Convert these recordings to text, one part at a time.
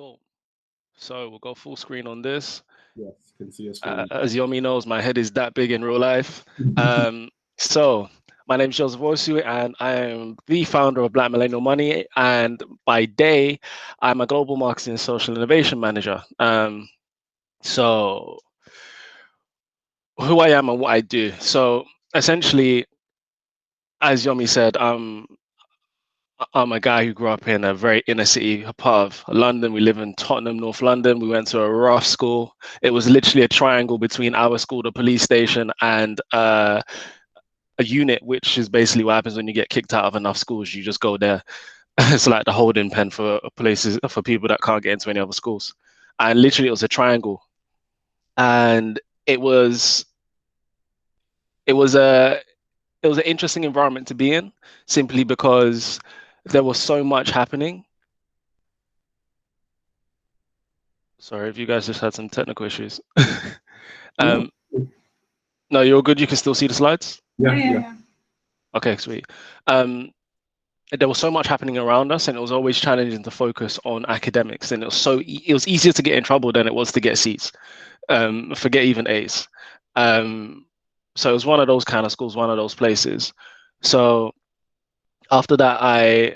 Cool. So we'll go full screen on this. Yes, can see your screen. As Yomi knows, my head is that big in real life. So my name is Joseph Nwosu, and I am the founder of Black Millennial Money. And by day, I'm a global marketing and social innovation manager. So who I am and what I do. So essentially, as Yomi said, I'm a guy who grew up in a very inner city part of London. We live in Tottenham, North London. We went to a rough school. It was literally a triangle between our school, the police station, and a unit, which is basically what happens when you get kicked out of enough schools. You just go there. It's like the holding pen for places for people that can't get into any other schools. And literally, it was a triangle, and it was it was a it was an interesting environment to be in, simply because there was so much happening. Sorry if you guys just had some technical issues. No. No, you're good. You can still see the slides? Yeah. Okay, sweet. There was so much happening around us, and it was always challenging to focus on academics. And it was easier to get in trouble than it was to get C's. Forget even A's. So it was one of those kind of schools, one of those places. So after that, I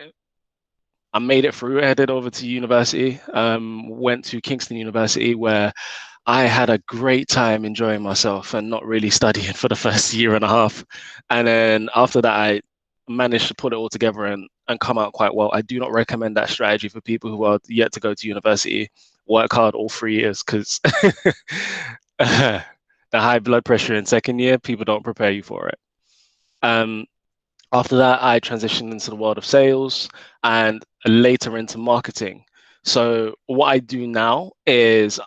made it through, headed over to university, went to Kingston University, where I had a great time enjoying myself and not really studying for the first year and a half. And then after that, I managed to put it all together and come out quite well. I do not recommend that strategy for people who are yet to go to university. Work hard all 3 years, because the high blood pressure in second year, people don't prepare you for it. After that, I transitioned into the world of sales and later into marketing. So what I do now is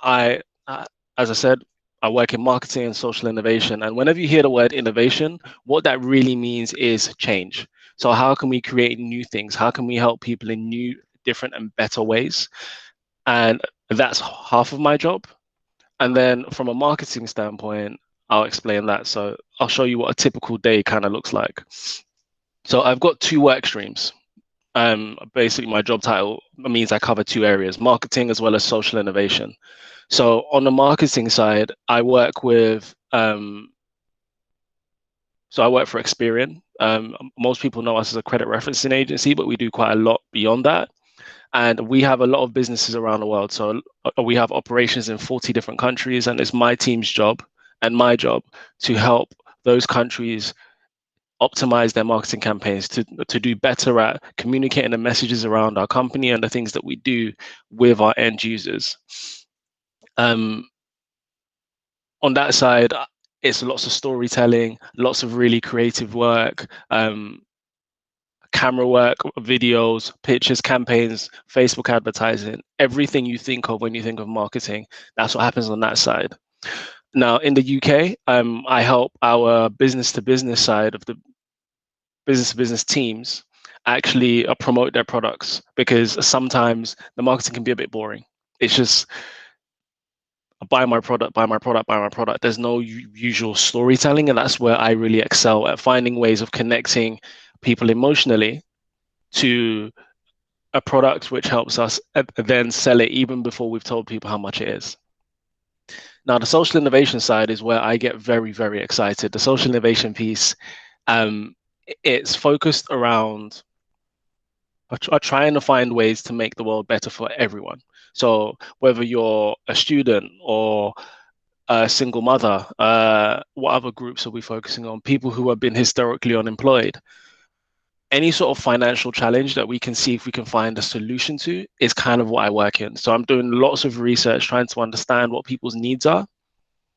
as I said, I work in marketing and social innovation. And whenever you hear the word innovation, what that really means is change. So how can we create new things? How can we help people in new, different, and better ways? And that's half of my job. And then from a marketing standpoint, I'll explain that. So I'll show you what a typical day kind of looks like. So I've got two work streams. Basically, my job title means I cover two areas, marketing as well as social innovation. So on the marketing side, I work with, so I work for Experian. Most people know us as a credit referencing agency, but we do quite a lot beyond that. And we have a lot of businesses around the world. So we have operations in 40 different countries, and it's my team's job and my job to help those countries optimize their marketing campaigns to do better at communicating the messages around our company and the things that we do with our end users. On that side, it's lots of storytelling, lots of really creative work, camera work, videos, pictures, campaigns, Facebook advertising, everything you think of when you think of marketing. That's what happens on that side. Now, in the UK, I help our business-to-business side of the business-to-business teams actually promote their products, because sometimes the marketing can be a bit boring. It's just buy my product, buy my product, buy my product. There's no usual storytelling, and that's where I really excel at finding ways of connecting people emotionally to a product which helps us then sell it even before we've told people how much it is. Now, the social innovation side is where I get very, very excited. The social innovation piece, it's focused around trying to find ways to make the world better for everyone. So whether you're a student or a single mother, what other groups are we focusing on? People who have been historically unemployed. Any sort of financial challenge that we can see if we can find a solution to is kind of what I work in. So I'm doing lots of research, trying to understand what people's needs are,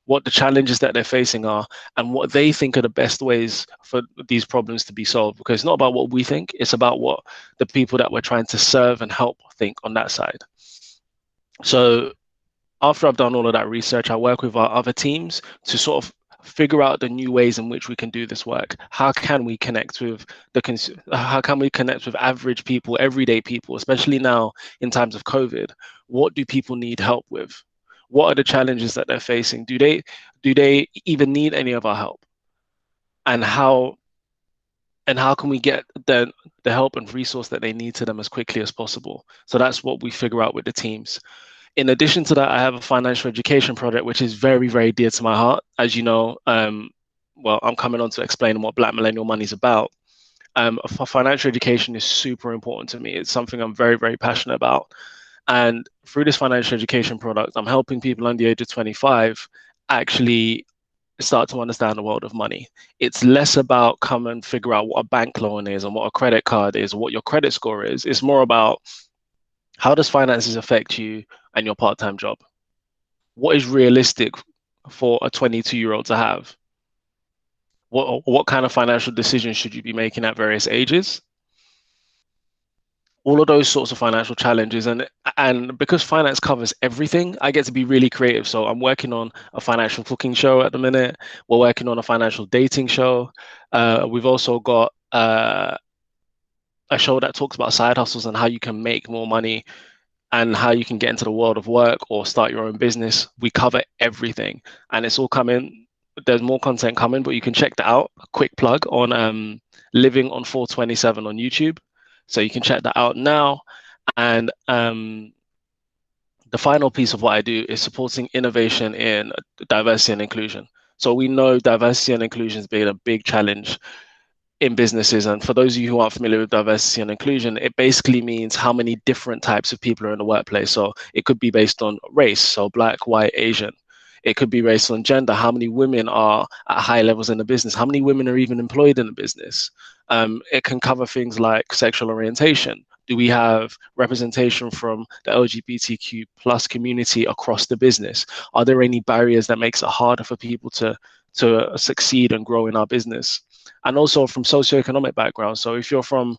what the challenges that they're facing are, and what they think are the best ways for these problems to be solved. Because it's not about what we think, it's about what the people that we're trying to serve and help think on that side. So after I've done all of that research, I work with our other teams to sort of figure out the new ways in which we can do this work. How can we connect with how can we connect with average people, everyday people, especially now in times of COVID? What do people need help with? What are the challenges that they're facing? Do they even need any of our help? And and how can we get the help and resource that they need to them as quickly as possible. So that's what we figure out with the teams. In addition to that, I have a financial education project, which is very, very dear to my heart. As you know, well, I'm coming on to explain what Black Millennial Money is about. Financial education is super important to me. It's something I'm very, very passionate about. And through this financial education product, I'm helping people under the age of 25 actually start to understand the world of money. It's less about come and figure out what a bank loan is and what a credit card is, or what your credit score is. It's more about how does finances affect you and your part-time job? What is realistic for a 22-year-old to have? What kind of financial decisions should you be making at various ages? All of those sorts of financial challenges, and because finance covers everything, I get to be really creative. So I'm working on a financial cooking show at the minute. We're working on a financial dating show. We've also got a show that talks about side hustles and how you can make more money and how you can get into the world of work or start your own business. We cover everything, and it's all coming. There's more content coming, but you can check that out. A quick plug on Living on 427 on YouTube. So you can check that out now. And the final piece of what I do is supporting innovation in diversity and inclusion. So we know diversity and inclusion has been a big challenge in businesses. And for those of you who aren't familiar with diversity and inclusion, it basically means how many different types of people are in the workplace. So it could be based on race, so Black, white, Asian. It could be based on gender, how many women are at high levels in the business, how many women are even employed in the business. It can cover things like sexual orientation. Do we have representation from the LGBTQ plus community across the business? Are there any barriers that makes it harder for people to succeed and grow in our business? And also from socioeconomic background. So if you're from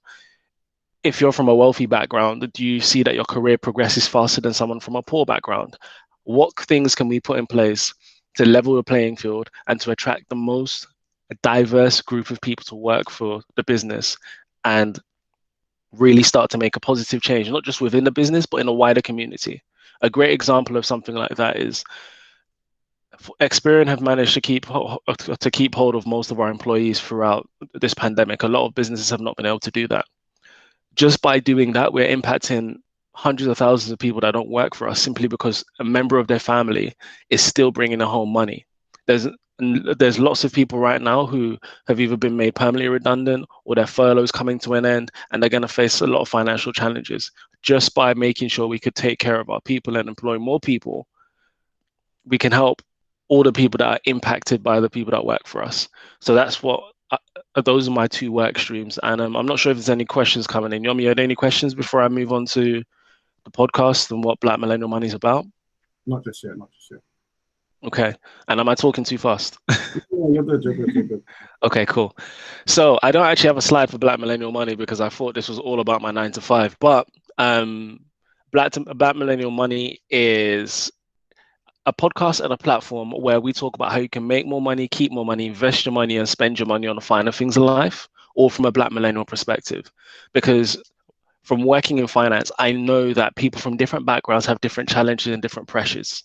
a wealthy background, do you see that your career progresses faster than someone from a poor background? What things can we put in place to level the playing field and to attract the most diverse group of people to work for the business and really start to make a positive change, not just within the business, but in a wider community? A great example of something like that is Experian have managed to keep hold of most of our employees throughout this pandemic. A lot of businesses have not been able to do that. Just by doing that, we're impacting hundreds of thousands of people that don't work for us simply because a member of their family is still bringing home money. There's lots of people right now who have either been made permanently redundant or their furloughs coming to an end, and they're going to face a lot of financial challenges. Just by making sure we could take care of our people and employ more people, we can help all the people that are impacted by the people that work for us. So that's what those are my two work streams. And I'm not sure if there's any questions coming in. Yomi, are there any questions before I move on to the podcast and what Black Millennial Money is about? Not just yet. Okay. And am I talking too fast? Yeah, you're good. Okay, cool. So I don't actually have a slide for Black Millennial Money because I thought this was all about my 9 to 5. But Black Millennial Money is a podcast and a platform where we talk about how you can make more money, keep more money, invest your money, and spend your money on the finer things in life, all from a Black millennial perspective. Because from working in finance, I know that people from different backgrounds have different challenges and different pressures.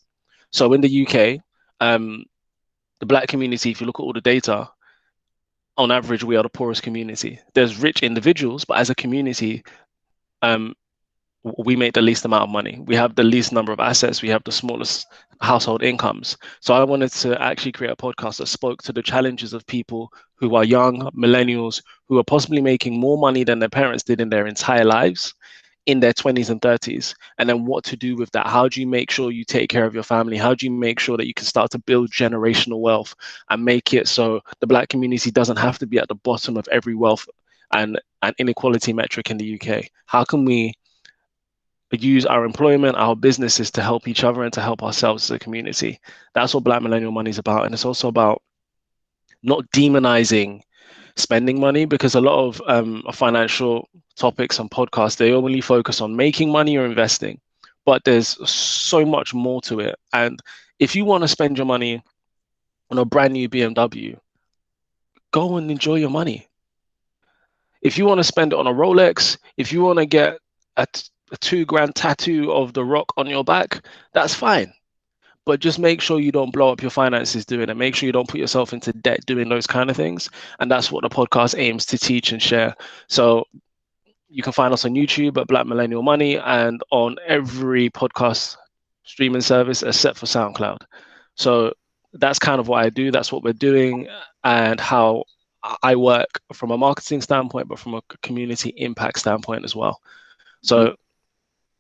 So in the UK, the Black community, if you look at all the data, on average, we are the poorest community. There's rich individuals, but as a community, we make the least amount of money. We have the least number of assets. We have the smallest household incomes. So I wanted to actually create a podcast that spoke to the challenges of people who are young, millennials, who are possibly making more money than their parents did in their entire lives in their 20s and 30s. And then what to do with that? How do you make sure you take care of your family? How do you make sure that you can start to build generational wealth and make it so the Black community doesn't have to be at the bottom of every wealth and inequality metric in the UK? How can we use our employment, our businesses to help each other and to help ourselves as a community? That's what Black Millennial Money is about. And it's also about not demonizing spending money, because a lot of financial topics and podcasts, they only focus on making money or investing, but there's so much more to it. And if you want to spend your money on a brand new BMW, go and enjoy your money. If you want to spend it on a Rolex, if you want to get a $2,000 tattoo of The Rock on your back, that's fine. but just make sure you don't blow up your finances doing it. Make sure you don't put yourself into debt doing those kind of things. And that's what the podcast aims to teach and share. So you can find us on YouTube at Black Millennial Money and on every podcast streaming service except for SoundCloud. So that's kind of what I do. That's what we're doing and how I work from a marketing standpoint, but from a community impact standpoint as well. So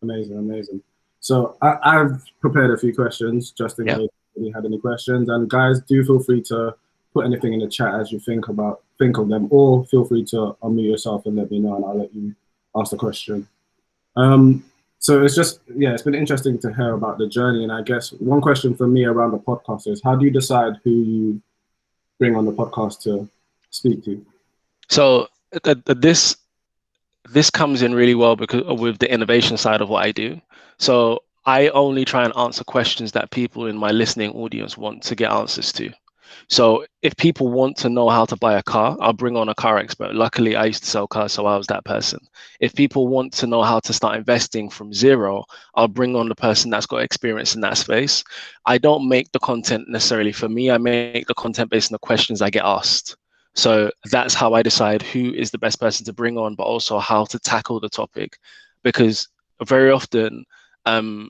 amazing. So I've prepared a few questions just in case you had any questions. And guys, do feel free to put anything in the chat as you think of them, or feel free to unmute yourself and let me know, and I'll let you ask the question. So it's just, it's been interesting to hear about the journey. And I guess one question for me around the podcast is, how do you decide who you bring on the podcast to speak to? So this comes in really well because with the innovation side of what I do. So I only try and answer questions that people in my listening audience want to get answers to. So if people want to know how to buy a car, I'll bring on a car expert. Luckily, I used to sell cars, so I was that person. If people want to know how to start investing from zero, I'll bring on the person that's got experience in that space. I don't make the content necessarily for me. I make the content based on the questions I get asked. So that's how I decide who is the best person to bring on, but also how to tackle the topic. Because very often, the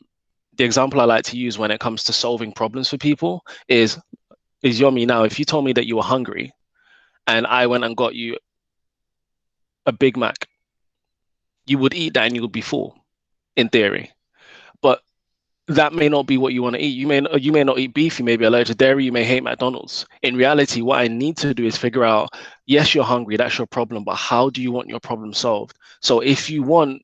example I like to use when it comes to solving problems for people is Yomi, now, if you told me that you were hungry and I went and got you a Big Mac, you would eat that and you would be full, in theory. But that may not be what you want to eat. You may not eat beef, you may be allergic to dairy, you may hate McDonald's. In reality, what I need to do is figure out, yes, you're hungry, that's your problem, but how do you want your problem solved? So if you want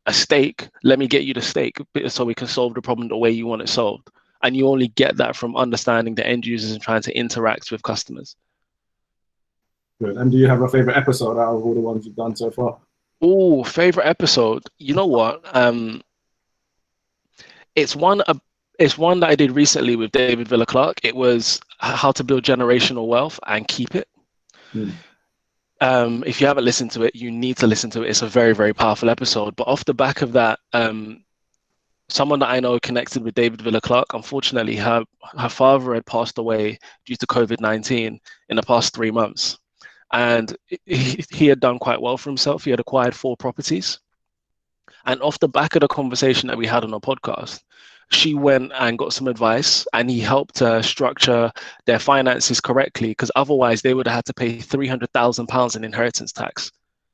a steak, let me get you the steak so we can solve the problem the way you want it solved. And you only get that from understanding the end users and trying to interact with customers. Good. And do you have a favorite episode out of all the ones you've done so far? Oh, favorite episode. You know what? It's one that I did recently with David Villa-Clark. It was how to build generational wealth and keep it. If you haven't listened to it, you need to listen to it. It's a very, very powerful episode. But off the back of that, someone that I know connected with David Villa-Clark, unfortunately, her father had passed away due to COVID-19 in the past 3 months. And he had done quite well for himself. He had acquired 4 properties. And off the back of the conversation that we had on our podcast, she went and got some advice, and he helped her structure their finances correctly, because otherwise they would have had to pay £300,000 in inheritance tax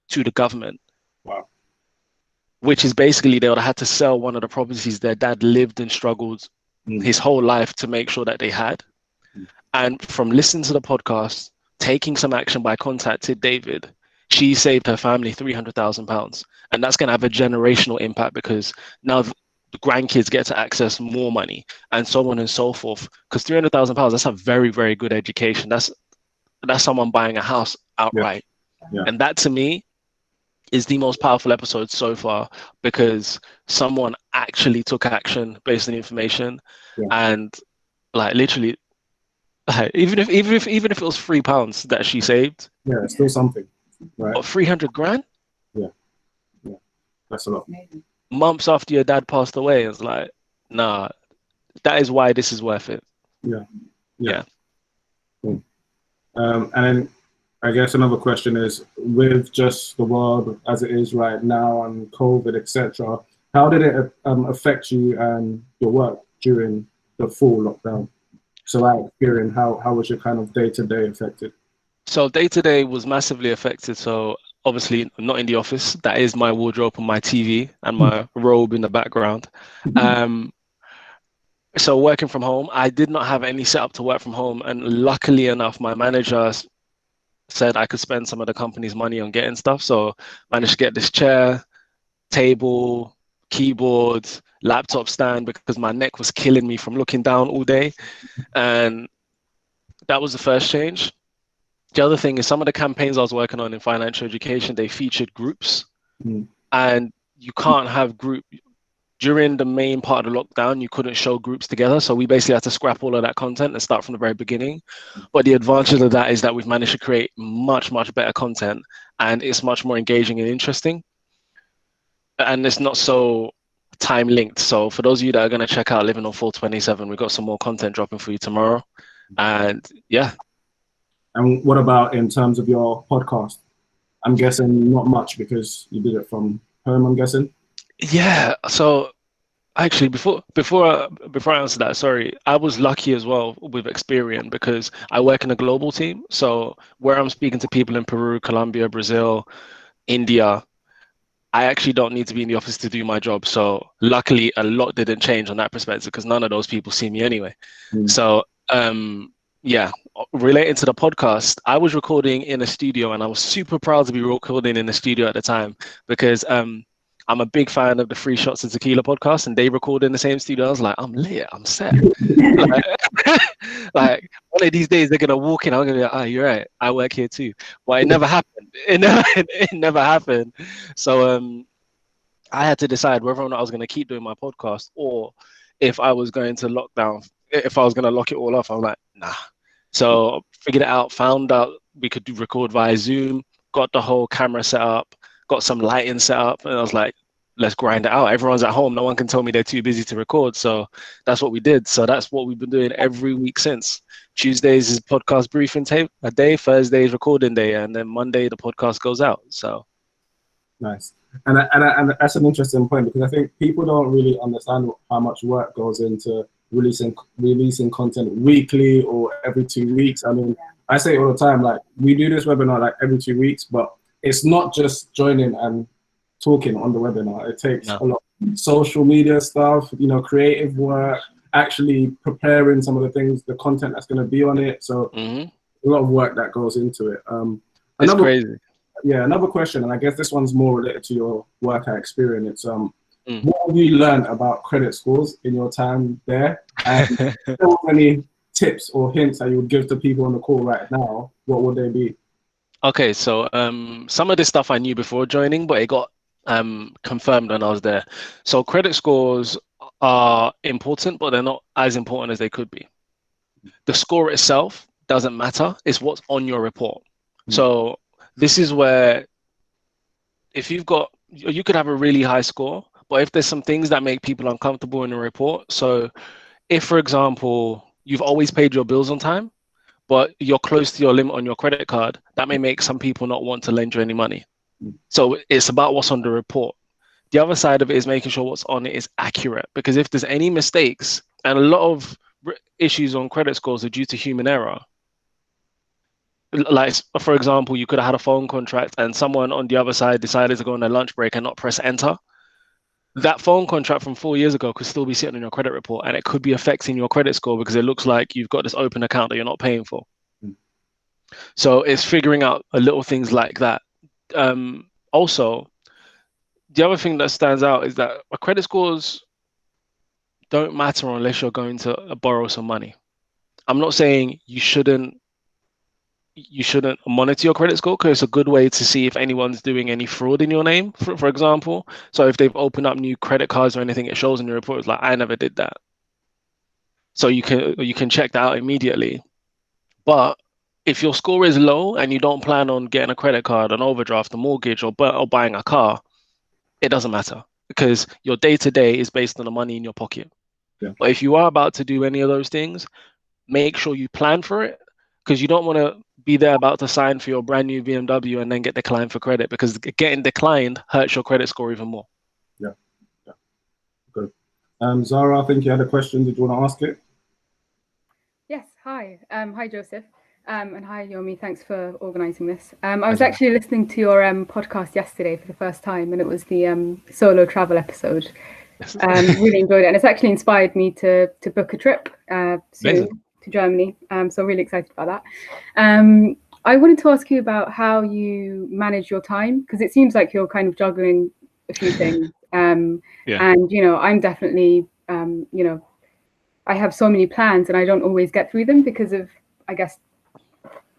to the government. Wow. Which is basically they would have had to sell one of the properties their dad lived and struggled his whole life to make sure that they had. And from listening to the podcast, taking some action by contacting David, she saved her family £300,000. And that's going to have a generational impact, because now the grandkids get to access more money and so on and so forth. Because £300,000, that's a very, very good education. That's someone buying a house outright. Yeah. And that, to me, is the most powerful episode so far, because someone actually took action based on the information. And like literally, even if it was £3 that she saved, it's still something, right? But 300 grand, that's a lot. months after your dad passed away, it's like, nah, that is why this is worth it. Yeah. Cool. And then I guess another question is, with just the world as it is right now and COVID, etc., how did it affect you and your work during the full lockdown? So at Experian, how was your kind of day-to-day affected? So day-to-day was massively affected. So obviously not in the office. That is my wardrobe and my TV and my robe in the background. So working from home, I did not have any setup to work from home. And luckily enough, my manager said I could spend some of the company's money on getting stuff. So managed to get this chair, table, keyboard, laptop stand, because my neck was killing me from looking down all day. And that was the first change. The other thing is some of the campaigns I was working on in financial education, they featured groups. And you can't have group during the main part of the lockdown. You couldn't show groups together. So we basically had to scrap all of that content and start from the very beginning. But the advantage of that is that we've managed to create much, much better content, and it's much more engaging and interesting. And it's not so time linked. So for those of you that are going to check out Living on 427, we've got some more content dropping for you tomorrow. And yeah. And what about in terms of your podcast? I'm guessing not much because you did it from home, I'm guessing. Yeah. So actually, before I answer that, sorry, I was lucky as well with Experian because I work in a global team. So where I'm speaking to people in Peru, Colombia, Brazil, India, I actually don't need to be in the office to do my job. So luckily, a lot didn't change on that perspective because none of those people see me anyway. So yeah, relating to the podcast, I was recording in a studio and I was super proud to be recording in the studio at the time because I'm a big fan of the Free Shots of Tequila podcast and they record in the same studio. I was like, I'm lit, I'm set. like one of these days they're gonna walk in, I'm gonna be like, you're right, I work here too. But it never happened. It never happened. So I had to decide whether or not I was gonna keep doing my podcast or if I was going to lock down, if I was gonna lock it all off. I'm like, nah. So figured it out, found out we could record via Zoom, got the whole camera set up, got some lighting set up, and I was like, let's grind it out. Everyone's at home. No one can tell me they're too busy to record. So that's what we did. So that's what we've been doing every week since. Tuesdays is podcast briefing tape a day, Thursday is recording day, and then Monday the podcast goes out. So nice. And that's an interesting point because I think people don't really understand how much work goes into releasing content weekly or every 2 weeks. I mean, I say it all the time, like we do this webinar like every 2 weeks, but it's not just joining and talking on the webinar. It takes a lot of social media stuff, creative work, actually preparing some of the things, the content that's going to be on it. So a lot of work that goes into it. It's crazy. Yeah, another question, and I guess this one's more related to your work at Experian. It's what have you learned about credit scores in your time there? And so many tips or hints that you would give to people on the call right now, what would they be? Okay, so some of this stuff I knew before joining, but it got confirmed when I was there. So credit scores are important, but they're not as important as they could be. The score itself doesn't matter. It's what's on your report. So this is where if you could have a really high score, but if there's some things that make people uncomfortable in the report. So if, for example, you've always paid your bills on time, but you're close to your limit on your credit card, that may make some people not want to lend you any money. So it's about what's on the report. The other side of it is making sure what's on it is accurate, because if there's any mistakes, and a lot of issues on credit scores are due to human error. Like, for example, you could have had a phone contract and someone on the other side decided to go on their lunch break and not press enter. That phone contract from 4 years ago could still be sitting on your credit report and it could be affecting your credit score because it looks like you've got this open account that you're not paying for. So it's figuring out little things like that. Also, the other thing that stands out is that credit scores don't matter unless you're going to borrow some money. I'm not saying you shouldn't monitor your credit score because it's a good way to see if anyone's doing any fraud in your name, for example. So if they've opened up new credit cards or anything, it shows in your report. It's like, I never did that. So you can check that out immediately. But if your score is low and you don't plan on getting a credit card, an overdraft, a mortgage, or buying a car, it doesn't matter because your day-to-day is based on the money in your pocket. Yeah. But if you are about to do any of those things, make sure you plan for it because you don't want to be there about to sign for your brand new BMW and then get declined for credit because getting declined hurts your credit score even more. Yeah. Good. Zara, I think you had a question. Did you want to ask it? Yes. Hi. Hi, Joseph. And hi, Yomi. Thanks for organising this. I was actually listening to your podcast yesterday for the first time, and it was the solo travel episode. Really enjoyed it, and it's actually inspired me to book a trip soon to Germany. So I'm really excited about that. I wanted to ask you about how you manage your time because it seems like you're kind of juggling a few things. And I'm definitely I have so many plans and I don't always get through them because of, I guess,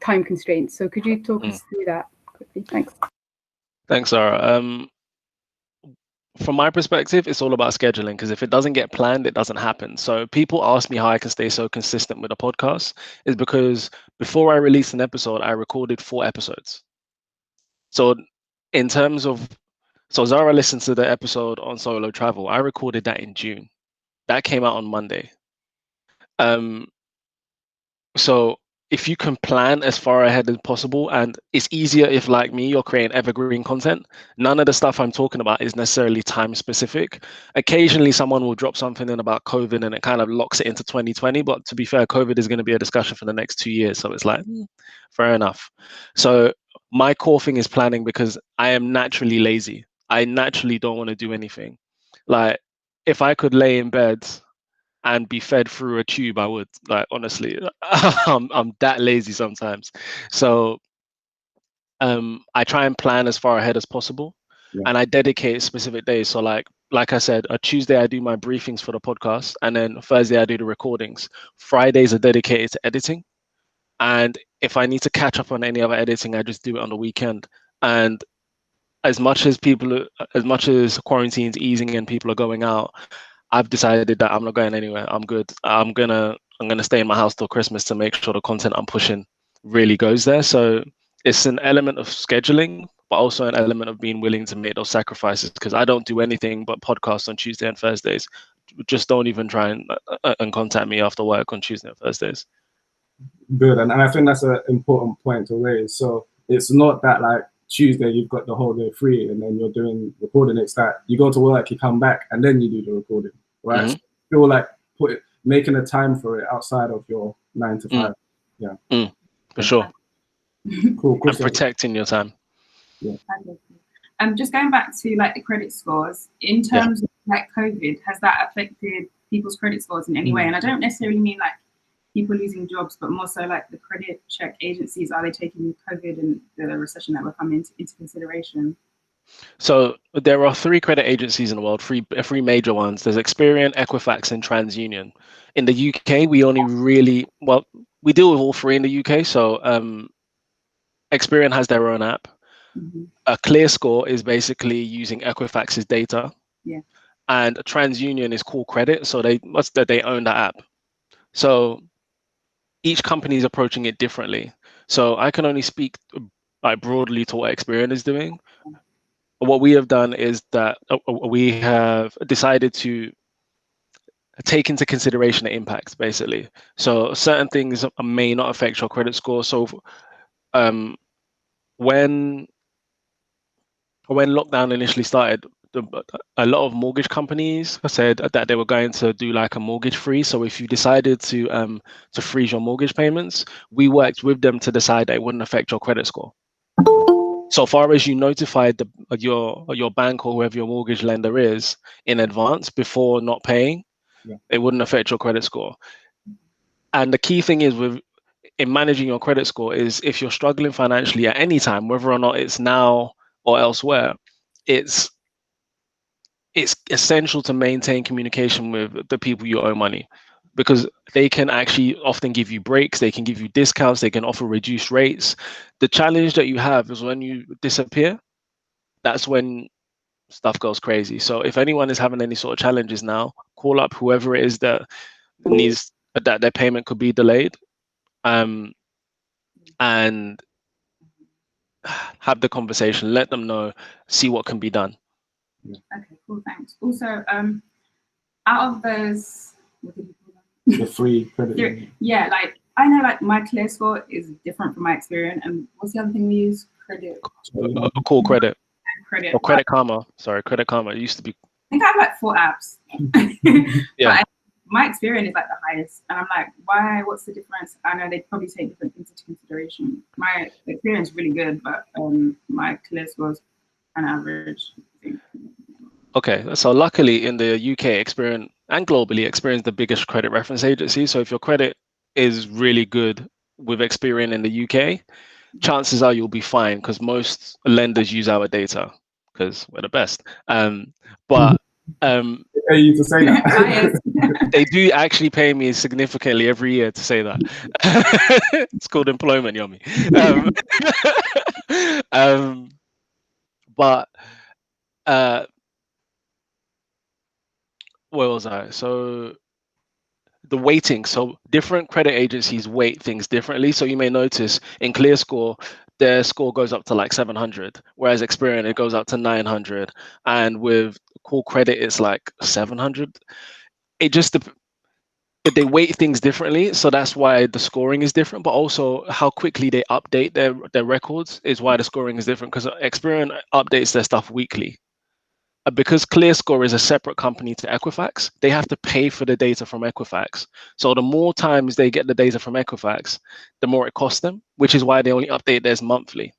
time constraints. So could you talk us through that quickly? Thanks. Thanks, Sarah. From my perspective, it's all about scheduling because if it doesn't get planned, it doesn't happen. So people ask me how I can stay so consistent with a podcast is because before I release an episode, I recorded 4 episodes. So in terms of So Zara listened to the episode on solo travel. I recorded that in June. That came out on Monday. So if you can plan as far ahead as possible, and it's easier if, like me, you're creating evergreen content. None of the stuff I'm talking about is necessarily time specific. Occasionally someone will drop something in about COVID and it kind of locks it into 2020, but to be fair, COVID is going to be a discussion for the next 2 years, so it's like fair enough. So my core thing is planning, because I am naturally lazy. I naturally don't want to do anything. Like, if I could lay in bed and be fed through a tube, I would. Like, honestly, I'm that lazy sometimes. So I try and plan as far ahead as possible, and I dedicate specific days. So like I said, a Tuesday I do my briefings for the podcast, and then Thursday I do the recordings. Fridays are dedicated to editing, and if I need to catch up on any other editing, I just do it on the weekend. And as much as quarantine's easing and people are going out, I've decided that I'm not going anywhere. I'm good. I'm gonna stay in my house till Christmas to make sure the content I'm pushing really goes there. So it's an element of scheduling, but also an element of being willing to make those sacrifices, because I don't do anything but podcasts on Tuesday and Thursdays. Just don't even try and contact me after work on Tuesday and Thursdays. Good, and I think that's an important point to raise. So it's not that like Tuesday you've got the whole day free and then you're doing recording. It's that you go to work, you come back, and then you do the recording, right? So feel like making a time for it outside of your 9 to 5. Yeah, for sure. Cool. And protecting your time. Yeah. Just going back to like the credit scores, in terms of like COVID, has that affected people's credit scores in any way? And I don't necessarily mean like people losing jobs, but more so like the credit check agencies, are they taking COVID and the recession that we're coming into consideration? So there are 3 credit agencies in the world, three major ones. There's Experian, Equifax, and TransUnion. In the UK, we only we deal with all 3 in the UK. So Experian has their own app. A ClearScore is basically using Equifax's data. And TransUnion is Call Credit, so they own that app. So each company is approaching it differently. So I can only speak like broadly to what Experian is doing. What we have done is that we have decided to take into consideration the impacts, basically. So certain things may not affect your credit score. So when lockdown initially started, a lot of mortgage companies said that they were going to do like a mortgage freeze. So if you decided to freeze your mortgage payments, we worked with them to decide that it wouldn't affect your credit score. So far as you notified your bank or whoever your mortgage lender is in advance before not paying, it wouldn't affect your credit score. And the key thing is in managing your credit score is, if you're struggling financially at any time, whether or not it's now or elsewhere, it's essential to maintain communication with the people you owe money, because they can actually often give you breaks, they can give you discounts, they can offer reduced rates. The challenge that you have is when you disappear, that's when stuff goes crazy. So if anyone is having any sort of challenges now, call up whoever it is that needs that their payment could be delayed, and have the conversation, let them know, see what can be done. Okay, cool, thanks. Also, out of those, what did you call them? The 3 credit. Yeah, like I know like my clear score is different from my Experian, and what's the other thing we use? Credit. Call Credit. Credit. Or Credit Karma. Sorry, Credit Karma. It used to be. I think I have like 4 apps. Yeah. But my Experian is like the highest, and I'm like, why? What's the difference? I know they probably take different things into consideration. My Experian is really good, but my clear scores an average. Okay, so luckily in the UK, Experian, and globally, Experian is the biggest credit reference agency. So if your credit is really good with Experian in the UK, chances are you'll be fine, because most lenders use our data because we're the best. But pay you to say that. they do actually pay me significantly every year to say that. It's called employment, yummy. But where was I? So the weighting. So different credit agencies weight things differently. So you may notice in ClearScore, their score goes up to like 700, whereas Experian, it goes up to 900. And with Core Credit, it's like 700. It just, they weight things differently. So that's why the scoring is different, but also how quickly they update their records is why the scoring is different, because Experian updates their stuff weekly. Because ClearScore is a separate company to Equifax, they have to pay for the data from Equifax. So the more times they get the data from Equifax, the more it costs them, which is why they only update theirs monthly.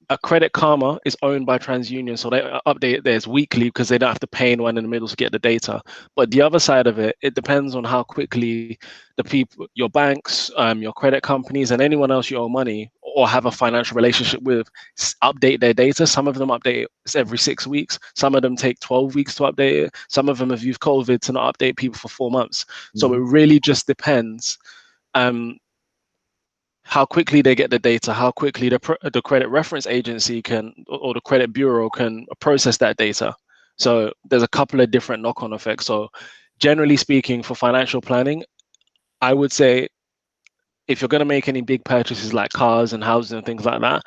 A Credit Karma is owned by TransUnion, so they update theirs weekly because they don't have to pay anyone in the middle to get the data. But the other side of it, it depends on how quickly the people, your banks, your credit companies, and anyone else you owe money or have a financial relationship with, update their data. Some of them update it every 6 weeks. Some of them take 12 weeks to update it. Some of them have used COVID to not update people for 4 months. So it really just depends. How quickly they get the data, how quickly the credit reference agency can, or the credit bureau can process that data. So there's a couple of different knock-on effects. So generally speaking, for financial planning, I would say if you're going to make any big purchases like cars and houses and things like that,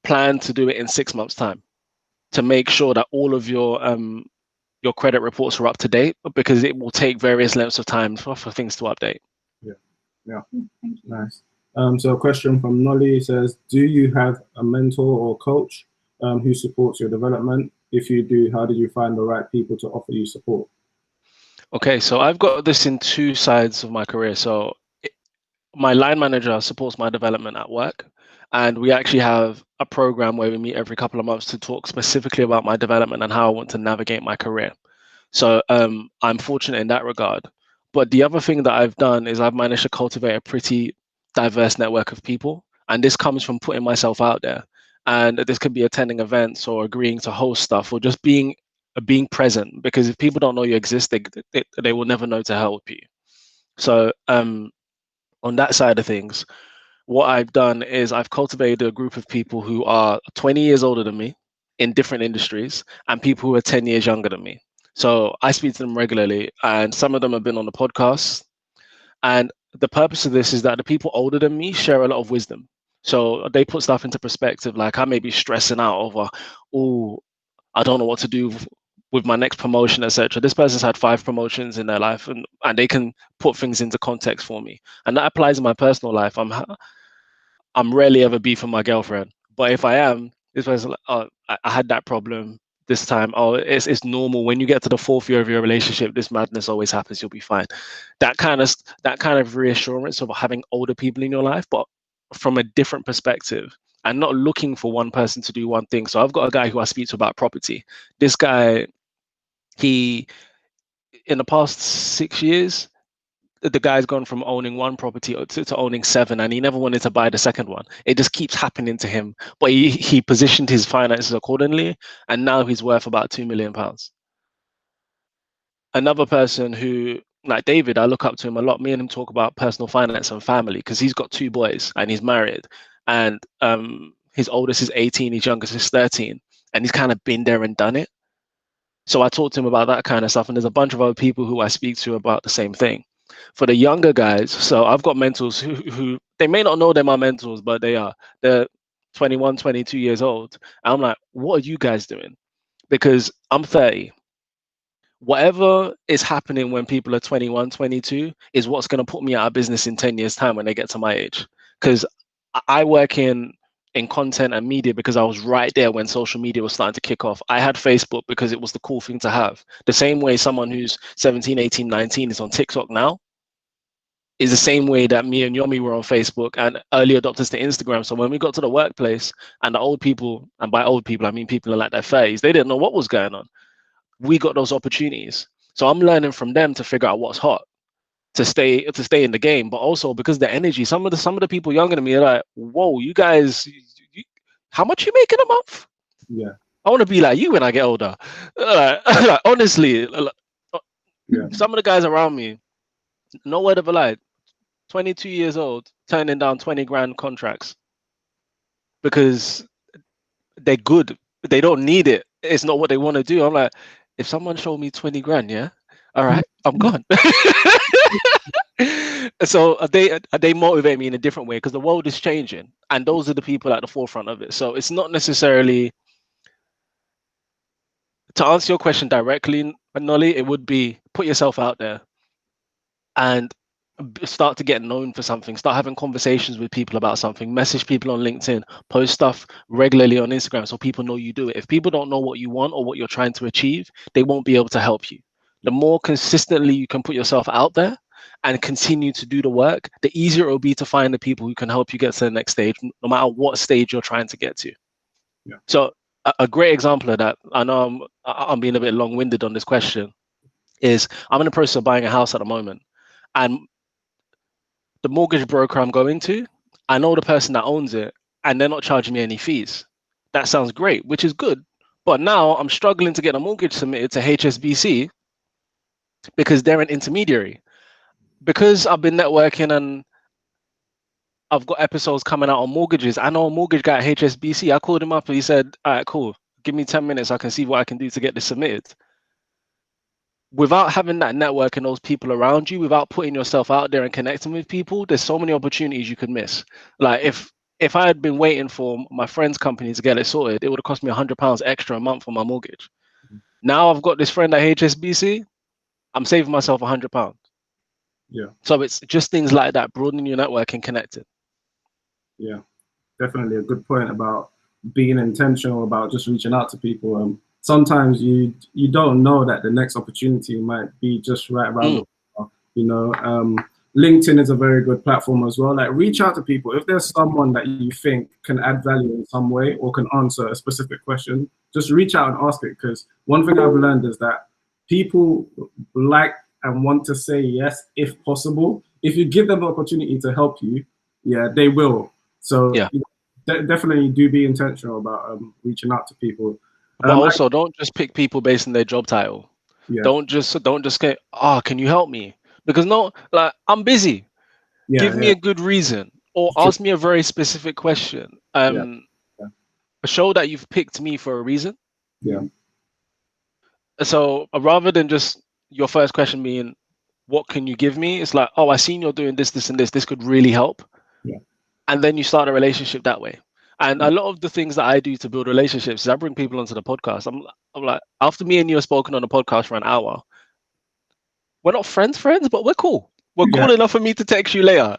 plan to do it in 6 months' time to make sure that all of your credit reports are up to date, because it will take various lengths of time for things to update. Yeah. Nice. So a question from Nolly says, do you have a mentor or coach who supports your development? If you do, how did you find the right people to offer you support? Okay, so I've got this in two sides of my career. So my line manager supports my development at work, and we actually have a program where we meet every couple of months to talk specifically about my development and how I want to navigate my career. So I'm fortunate in that regard. But the other thing that I've done is I've managed to cultivate a pretty diverse network of people, and this comes from putting myself out there. And this could be attending events or agreeing to host stuff or just being present, because if people don't know you exist, they will never know to help you. So on that side of things, what I've done is I've cultivated a group of people who are 20 years older than me in different industries, and people who are 10 years younger than me. So I speak to them regularly, and some of them have been on the podcast. And the purpose of this is that the people older than me share a lot of wisdom. So they put stuff into perspective. Like I may be stressing out over, oh, I don't know what to do with my next promotion, etc. This person's had 5 promotions in their life, and they can put things into context for me. And that applies in my personal life. I'm rarely ever beefing my girlfriend, but if I am, this person, like, oh, I had that problem this time. Oh, it's normal. When you get to the 4th year of your relationship, this madness always happens. You'll be fine. That kind of reassurance of having older people in your life, but from a different perspective, and not looking for one person to do one thing. So I've got a guy who I speak to about property. This guy, in the past 6 years, the guy's gone from owning 1 property to owning 7, and he never wanted to buy the second one. It just keeps happening to him. But he positioned his finances accordingly, and now he's worth about £2 million. Another person who, like David, I look up to him a lot. Me and him talk about personal finance and family, because he's got 2 boys and he's married, and his oldest is 18, his youngest is 13, and he's kind of been there and done it. So I talked to him about that kind of stuff, and there's a bunch of other people who I speak to about the same thing. For the younger guys, so I've got mentors who they may not know they're my mentors, but they're 21, 22 years old. And I'm like, what are you guys doing? Because I'm 30. Whatever is happening when people are 21, 22 is what's going to put me out of business in 10 years' time when they get to my age. Because I work in content and media because I was right there when social media was starting to kick off. I had Facebook because it was the cool thing to have. The same way someone who's 17, 18, 19 is on TikTok now is the same way that me and Yomi were on Facebook and early adopters to Instagram. So when we got to the workplace and the old people, and by old people, I mean people in like their 30s, they didn't know what was going on. We got those opportunities. So I'm learning from them to figure out what's hot, to stay in the game. But also because the energy, some of the people younger than me are like, whoa, you guys, how much you making a month? Yeah. I want to be like you when I get older. Honestly, yeah. Some of the guys around me, no word of a lie, 22 years old, turning down 20 grand contracts because they're good. They don't need it. It's not what they want to do. I'm like, if someone showed me 20 grand, yeah, all right, I'm gone. So they motivate me in a different way because the world is changing, and those are the people at the forefront of it. So it's not necessarily, to answer your question directly, Nolly, it would be put yourself out there and start to get known for something. Start having conversations with people about something. Message people on LinkedIn. Post stuff regularly on Instagram so people know you do it. If people don't know what you want or what you're trying to achieve, they won't be able to help you. The more consistently you can put yourself out there and continue to do the work, the easier it will be to find the people who can help you get to the next stage, no matter what stage you're trying to get to. Yeah. So a great example of that, I know I'm being a bit long-winded on this question, is I'm in the process of buying a house at the moment. And the mortgage broker I'm going to, I know the person that owns it, and they're not charging me any fees. That sounds great, which is good. But now I'm struggling to get a mortgage submitted to HSBC because they're an intermediary. Because I've been networking and I've got episodes coming out on mortgages. I know a mortgage guy at HSBC. I called him up and he said, all right, cool. Give me 10 minutes. I can see what I can do to get this submitted. Without having that network and those people around you, without putting yourself out there and connecting with people, there's so many opportunities you could miss. Like if I had been waiting for my friend's company to get it sorted, it would have cost me £100 extra a month for my mortgage. Now I've got this friend at HSBC, I'm saving myself £100. Yeah. So it's just things like that, broadening your network and connecting. Yeah, definitely a good point about being intentional about just reaching out to people. Sometimes you don't know that the next opportunity might be just right around the corner. You know, LinkedIn is a very good platform as well. Like, reach out to people. If there's someone that you think can add value in some way or can answer a specific question, just reach out and ask it. Because one thing I've learned is that people like and want to say yes if possible. If you give them the opportunity to help you, yeah, they will. So yeah, definitely do be intentional about reaching out to people. But also, don't just pick people based on their job title. Yeah. Don't just get, can you help me? Because no, like, I'm busy. Yeah, Give me a good reason, or ask me a very specific question. Show that you've picked me for a reason. Yeah. So rather than just your first question being, what can you give me? It's like, I seen you're doing this, this, and this. This could really help. Yeah. And then you start a relationship that way. And a lot of the things that I do to build relationships is I bring people onto the podcast. I'm like, after me and you have spoken on the podcast for an hour, we're not friends, but we're cool. We're cool enough for me to text you later.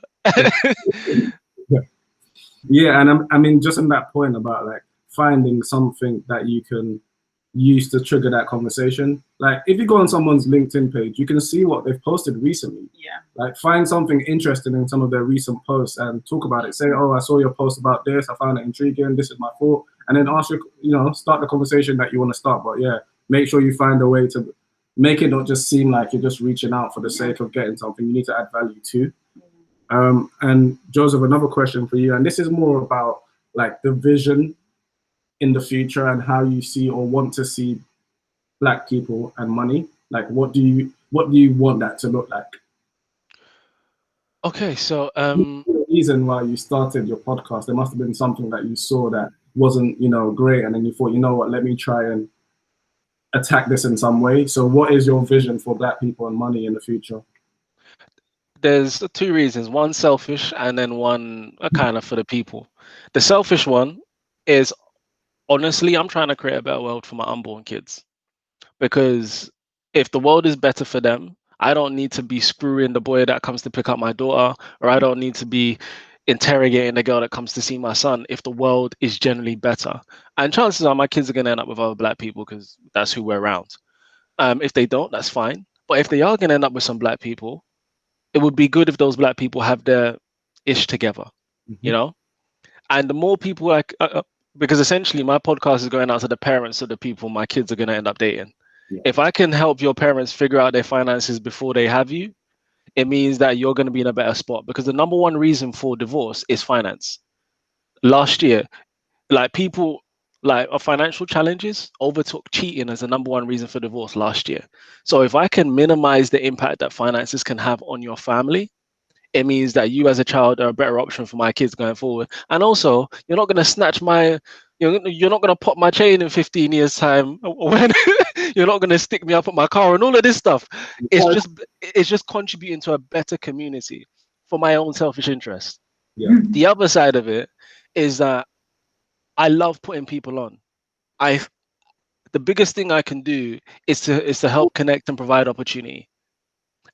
Yeah, and I mean, just on that point about like finding something that you can use to trigger that conversation. Like, if you go on someone's LinkedIn page, you can see what they've posted recently. Yeah. Like, find something interesting in some of their recent posts and talk about it. Say, I saw your post about this. I found it intriguing. This is my thought. And then ask start the conversation that you want to start. But yeah, make sure you find a way to make it not just seem like you're just reaching out for the sake of getting something. You need to add value too. And Joseph, another question for you, and this is more about like the vision in the future and how you see or want to see Black people and money. Like, what do you want that to look like? Okay, so the reason why you started your podcast, there must have been something that you saw that wasn't great, and then you thought, what, let me try and attack this in some way. So what is your vision for Black people and money in the future? There's two reasons, one selfish and then one kind of for the people. The selfish one is, honestly, I'm trying to create a better world for my unborn kids, because if the world is better for them, I don't need to be screwing the boy that comes to pick up my daughter, or I don't need to be interrogating the girl that comes to see my son if the world is generally better. And chances are my kids are going to end up with other Black people because that's who we're around. If they don't, that's fine. But if they are going to end up with some Black people, it would be good if those Black people have their ish together, And the more people because essentially my podcast is going out to the parents of the people my kids are going to end up dating. Yeah. If I can help your parents figure out their finances before they have you, it means that you're going to be in a better spot, because the number one reason for divorce is finance. Last year, people financial challenges overtook cheating as the number one reason for divorce last year. So if I can minimize the impact that finances can have on your family, it means that you as a child are a better option for my kids going forward. And also, you're not going to snatch you're not going to pop my chain in 15 years time when you're not going to stick me up at my car and all of this stuff. It's just contributing to a better community. for my own selfish interest. Yeah. The other side of it is that I love putting people on. The biggest thing I can do is to help connect and provide opportunity.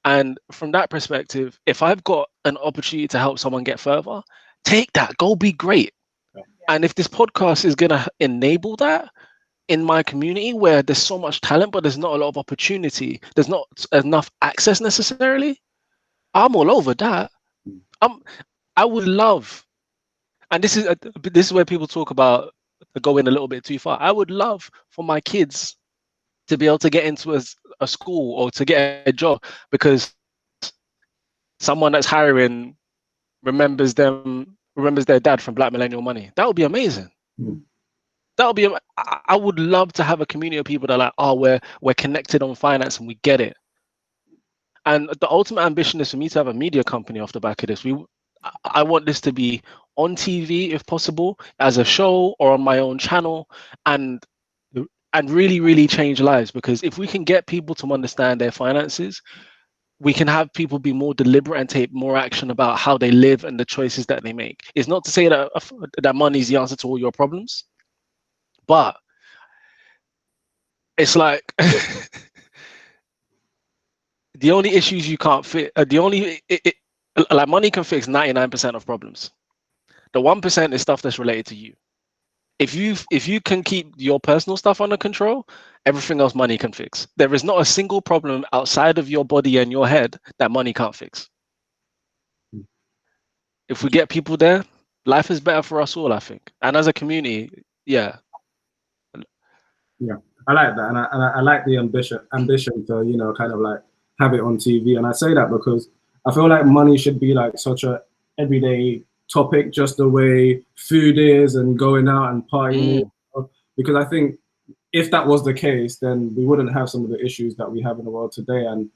And from that perspective, if I've got an opportunity to help someone get further, take that, go be great. And if this podcast is gonna enable that in my community where there's so much talent, but there's not a lot of opportunity, there's not enough access necessarily, I'm all over that. I would love, and this is where people talk about going a little bit too far. I would love for my kids to be able to get into a school or to get a job because someone that's hiring remembers their dad from Black Millennial Money. That would be amazing. That would be. I would love to have a community of people that are like, oh, we're connected on finance and we get it. And the ultimate ambition is for me to have a media company off the back of this. I want this to be on TV if possible, as a show or on my own channel, and really, really change lives. Because if we can get people to understand their finances, we can have people be more deliberate and take more action about how they live and the choices that they make. It's not to say that money is the answer to all your problems, but it's like the only issues you can't fit. Like money can fix 99% of problems. The 1% is stuff that's related to you. If you can keep your personal stuff under control, everything else money can fix. There is not a single problem outside of your body and your head that money can't fix. If we get people there, life is better for us all, I think. And as a community, yeah. Yeah, I like that, and I like the ambition to kind of like have it on TV. And I say that because I feel like money should be like such a everyday topic, just the way food is and going out and partying. Because I think if that was the case, then we wouldn't have some of the issues that we have in the world today. And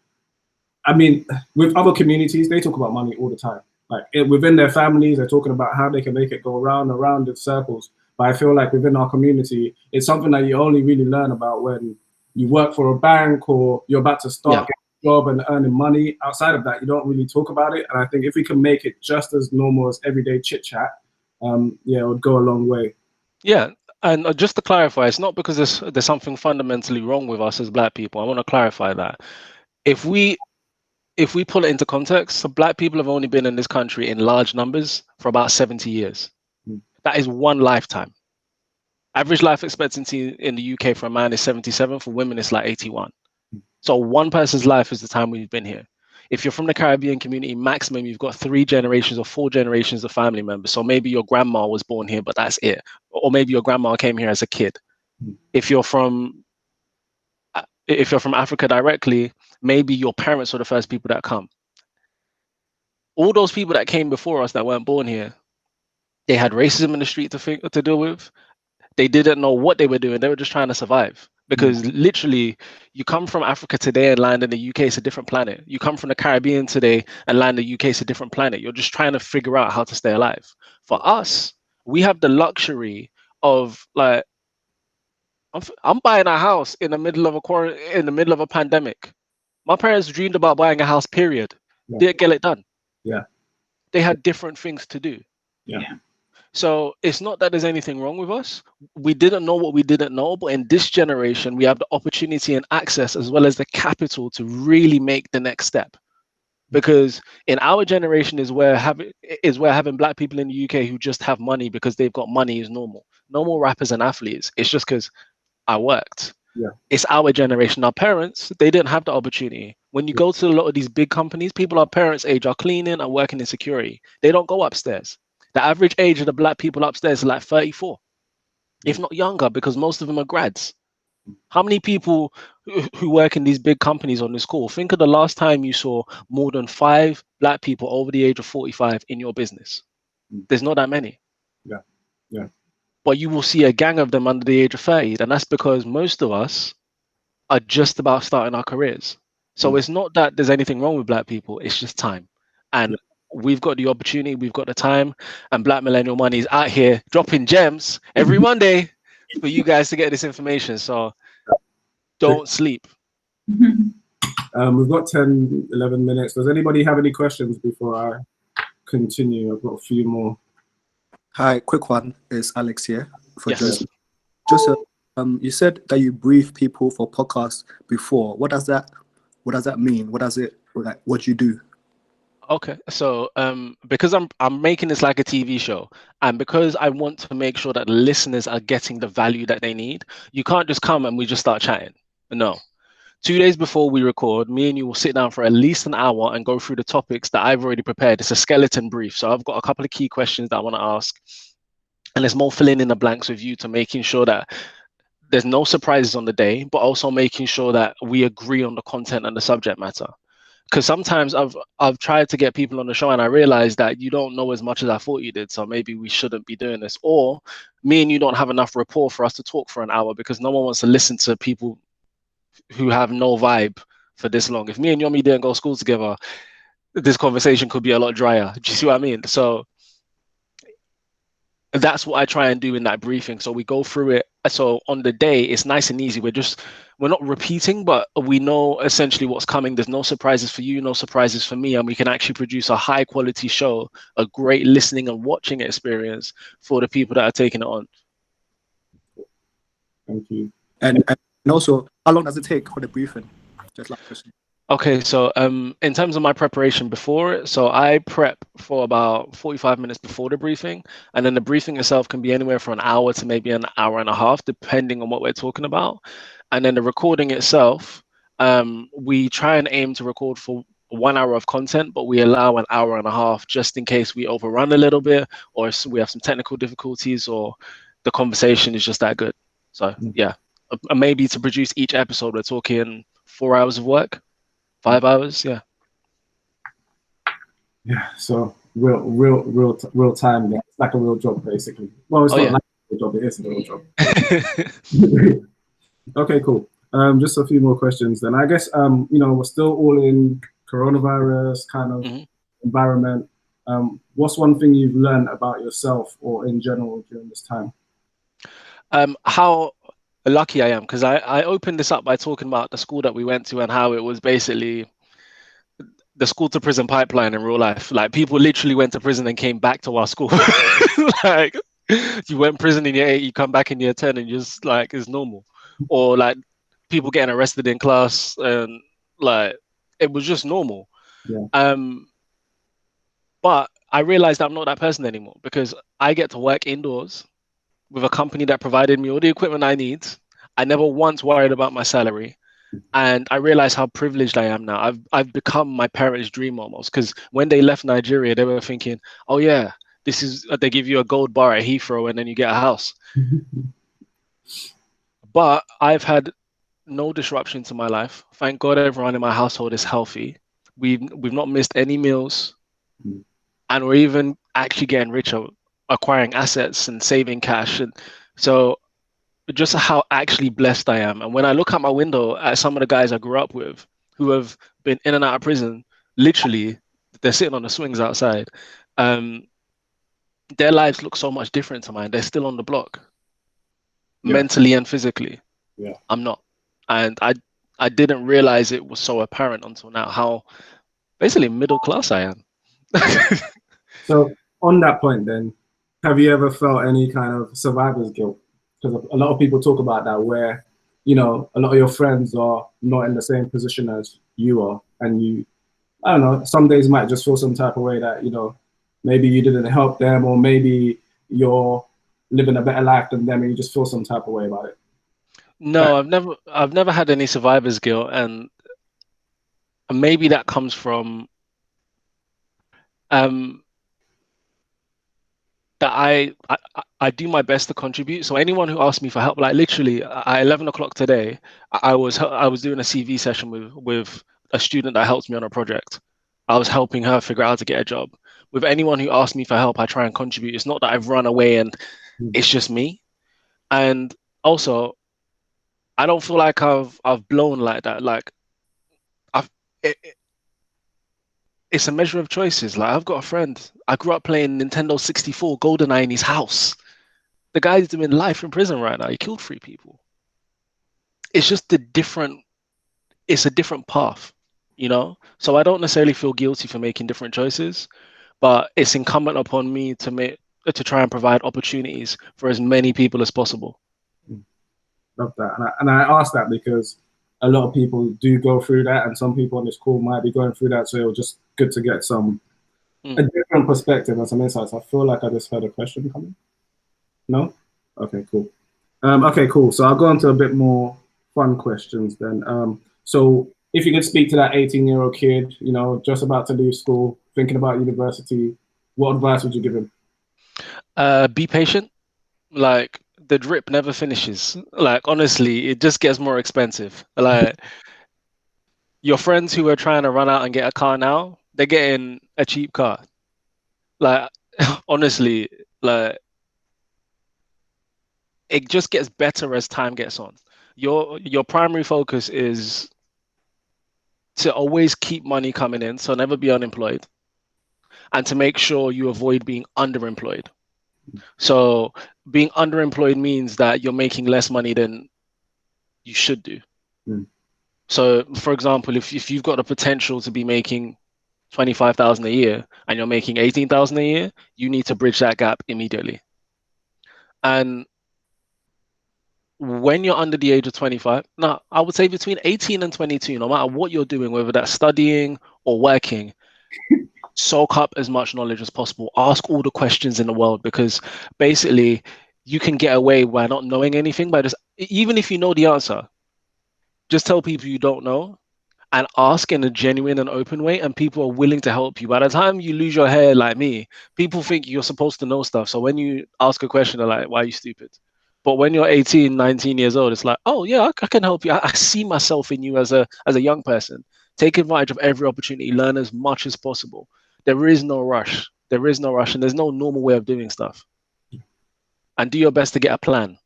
I mean, with other communities, they talk about money all the time. Like within their families, they're talking about how they can make it go around in circles. But I feel like within our community, it's something that you only really learn about when you work for a bank or you're about to start getting a job and earning money. Outside of that, you don't really talk about it. And I think if we can make it just as normal as everyday chit chat, it would go a long way. Yeah, and just to clarify, it's not because there's something fundamentally wrong with us as Black people. I want to clarify that. If we pull it into context, so Black people have only been in this country in large numbers for about 70 years. That is one lifetime. Average life expectancy in the UK for a man is 77. For women, it's like 81. So one person's life is the time we've been here. If you're from the Caribbean community, maximum you've got 3 generations or 4 generations of family members. So maybe your grandma was born here, but that's it. Or maybe your grandma came here as a kid. If you're from Africa directly, maybe your parents were the first people that come. All those people that came before us that weren't born here, they had racism in the street to deal with. They didn't know what they were doing. They were just trying to survive. Because literally, you come from Africa today and land in the UK, it's a different planet. You come from the Caribbean today and land in the UK, it's a different planet. You're just trying to figure out how to stay alive. For us, we have the luxury of like, I'm buying a house in the middle of a pandemic. My parents dreamed about buying a house, period. Didn't get it done. Yeah. They had different things to do. Yeah. So it's not that there's anything wrong with us. We didn't know what we didn't know, but in this generation, we have the opportunity and access as well as the capital to really make the next step. Because in our generation is where having Black people in the UK who just have money because they've got money is normal. No more rappers and athletes. It's just because I worked. Yeah. It's our generation. Our parents, they didn't have the opportunity. When you go to a lot of these big companies, people our parents' age are cleaning and working in security. They don't go upstairs. The average age of the Black people upstairs is like 34, if not younger, because most of them are grads. How many people who work in these big companies on this call, think of the last time you saw more than 5 Black people over the age of 45 in your business? There's not that many. Yeah. But you will see a gang of them under the age of 30. And that's because most of us are just about starting our careers. So it's not that there's anything wrong with Black people. It's just time. And we've got the opportunity, we've got the time, and Black Millennial Money is out here dropping gems every Monday for you guys to get this information. So don't sleep. We've got 10, 11 minutes. Does anybody have any questions before I? continue. I've got a few more. Hi, quick one. It's Alex here for Yes. Joseph. Joseph, you said that you brief people for podcasts before. What does that mean? What do you do? Okay, so because I'm making this like a TV show, and because I want to make sure that the listeners are getting the value that they need, you can't just come and we just start chatting. No. 2 days before we record, me and you will sit down for at least an hour and go through the topics that I've already prepared. It's a skeleton brief. So I've got a couple of key questions that I want to ask. And there's more filling in the blanks with you to making sure that there's no surprises on the day, but also making sure that we agree on the content and the subject matter. Because sometimes I've tried to get people on the show and I realized that you don't know as much as I thought you did. So maybe we shouldn't be doing this. Or me and you don't have enough rapport for us to talk for an hour because no one wants to listen to people who have no vibe for this long. If me and Yomi didn't go to school together, this conversation could be a lot drier. Do you see what I mean? So that's what I try and do in that briefing. So we go through it. So on the day, it's nice and easy. We're not repeating, but we know essentially what's coming. There's no surprises for you, no surprises for me. And we can actually produce a high quality show, a great listening and watching experience for the people that are taking it on. Thank you. And also, how long does it take for the briefing? Just like question. Okay, so in terms of my preparation before it, so I prep for about 45 minutes before the briefing, and then the briefing itself can be anywhere from an hour to maybe an hour and a half, depending on what we're talking about. And then the recording itself, we try and aim to record for 1 hour of content, but we allow an hour and a half just in case we overrun a little bit, or if we have some technical difficulties, or the conversation is just that good. So yeah, maybe to produce each episode, we're talking 4 hours of work. 5 hours, yeah. Yeah, so real time. Yeah. It's like a real job, basically. Well, it's not like a real job. It is a real job. Okay, cool. Just a few more questions then. I guess we're still all in coronavirus kind of environment. What's one thing you've learned about yourself or in general during this time? How lucky I am, because I opened this up by talking about the school that we went to and how it was basically the school to prison pipeline in real life. Like people literally went to prison and came back to our school. Like you went prison in year 8, you come back in year 10 and just like it's normal. Or like people getting arrested in class and like it was just normal. Yeah. But I realized I'm not that person anymore because I get to work indoors with a company that provided me all the equipment I need. I never once worried about my salary. And I realized how privileged I am now. I've become my parents' dream almost, because when they left Nigeria, they were thinking, oh yeah, this is, they give you a gold bar at Heathrow and then you get a house. But I've had no disruption to my life. Thank God everyone in my household is healthy. We've not missed any meals. And we're even actually getting richer, acquiring assets and saving cash. And so just how actually blessed I am. And when I look out my window at some of the guys I grew up with who have been in and out of prison, literally, they're sitting on the swings outside. Their lives look so much different to mine. They're still on the block, mentally and physically. Yeah, I'm not. And I didn't realize it was so apparent until now how basically middle class I am. So on that point then, have you ever felt any kind of survivor's guilt? Because a lot of people talk about that, where, a lot of your friends are not in the same position as you are. And you, I don't know, some days might just feel some type of way that, maybe you didn't help them, or maybe you're living a better life than them and you just feel some type of way about it. No, I've never had any survivor's guilt. And maybe that comes from that I do my best to contribute. So anyone who asks me for help, like literally at 11 o'clock today, I was doing a CV session with a student that helped me on a project. I was helping her figure out how to get a job. With anyone who asks me for help, I try and contribute. It's not that I've run away and it's just me. And also, I don't feel like I've blown like that. Like it's a measure of choices. Like I've got a friend. I grew up playing Nintendo 64 GoldenEye in his house. The guy's doing life in prison right now. He killed 3 people. It's just it's a different path, So I don't necessarily feel guilty for making different choices, but it's incumbent upon me to try and provide opportunities for as many people as possible. Love that. And I asked that because a lot of people do go through that, and some people on this call might be going through that. So it was just good to get a different perspective and some insights. I feel like I just heard a question coming. No? Okay, cool. Okay, cool. So I'll go on to a bit more fun questions then. So if you could speak to that 18-year-old kid, you know, just about to leave school, thinking about university, what advice would you give him? Be patient. Like, the drip never finishes. Like, honestly, it just gets more expensive. Like, your friends who are trying to run out and get a car now, they're getting a cheap car. Like, honestly, like, it just gets better as time gets on. Your primary focus is to always keep money coming in, so never be unemployed, and to make sure you avoid being underemployed. So being underemployed means that you're making less money than you should do. So, for example, if you've got the potential to be making 25,000 a year and you're making 18,000 a year, you need to bridge that gap immediately. And when you're under the age of 25, now I would say between 18 and 22, no matter what you're doing, whether that's studying or working, soak up as much knowledge as possible. Ask all the questions in the world, because basically you can get away by not knowing anything, but even if you know the answer, just tell people you don't know and ask in a genuine and open way, and people are willing to help you. By the time you lose your hair like me, people think you're supposed to know stuff. So when you ask a question, they're like, why are you stupid? But when you're 18, 19 years old, it's like, oh yeah, I can help you. I see myself in you as a young person. Take advantage of every opportunity, learn as much as possible. There is no rush. There is no rush, and there's no normal way of doing stuff. And do your best to get a plan.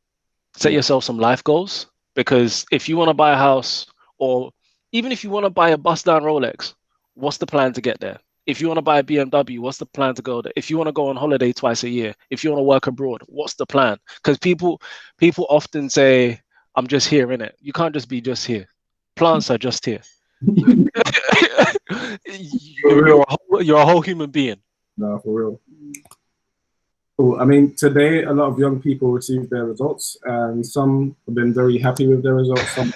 Set yourself some life goals, because if you want to buy a house, or even if you want to buy a bust down Rolex, what's the plan to get there? If you want to buy a BMW, what's the plan to go there? If you want to go on holiday twice a year, if you want to work abroad, what's the plan? Because people often say, I'm just here, innit? You can't just be just here. Plants are just here. You're a whole human being. No, for real. Cool. I mean, today a lot of young people received their results, and some have been very happy with their results. Some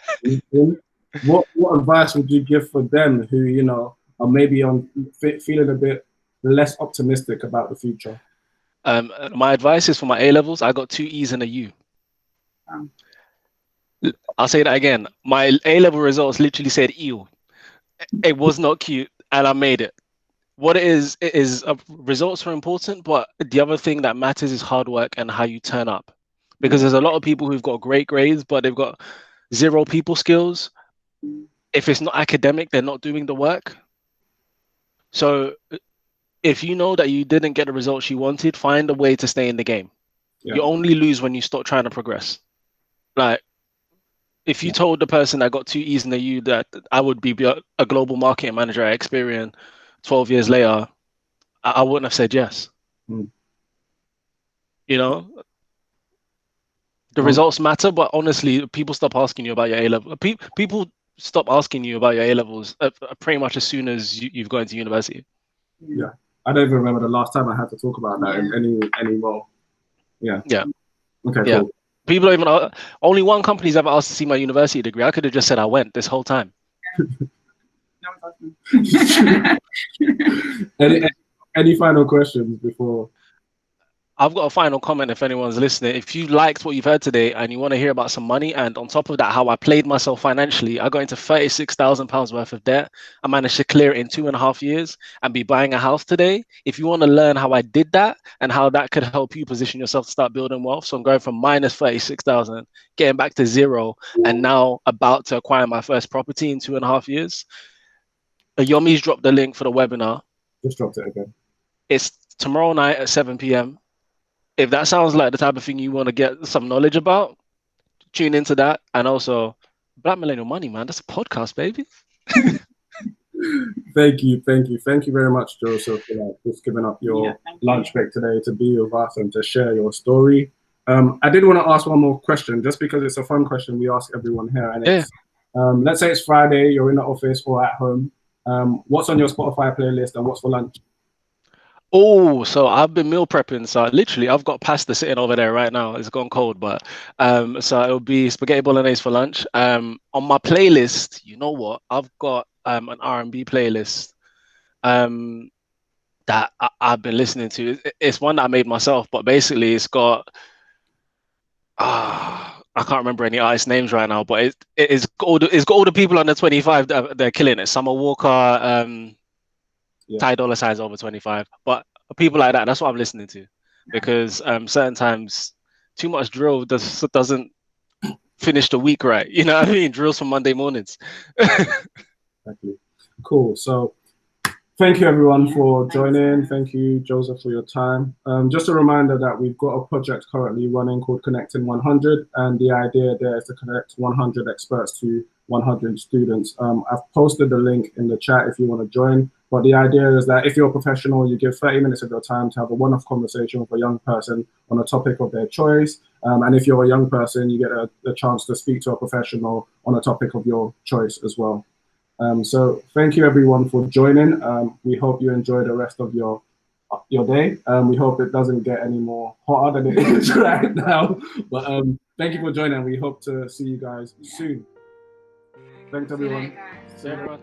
what advice would you give for them who, you know, are maybe feeling a bit less optimistic about the future? My advice is for my A levels. I got 2 E's and a U. I'll say that again. My A level results literally said ew. It was not cute, and I made it. What it is results are important, but the other thing that matters is hard work and how you turn up. Because there's a lot of people who've got great grades, but they've got 0 people skills. If it's not academic, they're not doing the work. So if you know that you didn't get the results you wanted, find a way to stay in the game. You only lose when you stop trying to progress. Like, if you told the person that got 2 E's and a U that I would be a global marketing manager at Experian 12 years later, I wouldn't have said yes. You know, the results matter, but honestly, people stop asking you about your A level. People stop asking you about your A levels pretty much as soon as you've gone into university. Yeah, I don't even remember the last time I had to talk about that in any role. Yeah. Okay. Yeah. Cool. People don't even. Only one company's ever asked to see my university degree. I could have just said I went this whole time. Any final questions before? I've got a final comment if anyone's listening. If you liked what you've heard today and you want to hear about some money, and on top of that, how I played myself financially, I got into £36,000 worth of debt. I managed to clear it in 2.5 years and be buying a house today. If you want to learn how I did that and how that could help you position yourself to start building wealth, so I'm going from minus 36,000, getting back to 0, and now about to acquire my first property in 2.5 years. Yomi's dropped the link for the webinar. Just dropped it again. It's tomorrow night at 7 p.m. If that sounds like the type of thing you want to get some knowledge about, tune into that. And also, Black Millennial Money, man, that's a podcast, baby. Thank you very much, Joseph, for just giving up your lunch break today to be with us and to share your story. I did want to ask one more question, just because it's a fun question we ask everyone here. And it's, let's say it's Friday, you're in the office or at home. What's on your Spotify playlist and what's for lunch? Oh, so I've been meal prepping. So literally, I've got pasta sitting over there right now. It's gone cold, but so it'll be spaghetti bolognese for lunch. On my playlist, you know what? I've got an R&B playlist that I've been listening to. It's one that I made myself, but basically, it's got I can't remember any artist names right now, but it's got all the people under 25 that they're killing it. Summer Walker, Ty Dolla Sign's over 25, but people like that, that's what I'm listening to, because certain times too much drill doesn't finish the week right. You know what I mean? Drills from Monday mornings. Exactly. Cool. So thank you everyone for joining. Thank you, Joseph, for your time. Just a reminder that we've got a project currently running called Connecting 100, and the idea there is to connect 100 experts to 100 students. I've posted the link in the chat if you want to join, but the idea is that if you're a professional, you give 30 minutes of your time to have a one-off conversation with a young person on a topic of their choice. And if you're a young person, you get a chance to speak to a professional on a topic of your choice as well. So thank you everyone for joining. We hope you enjoy the rest of your day. We hope it doesn't get any more hotter than it is right now. But thank you for joining. We hope to see you guys soon. Thanks everyone. See you later, guys. See everyone.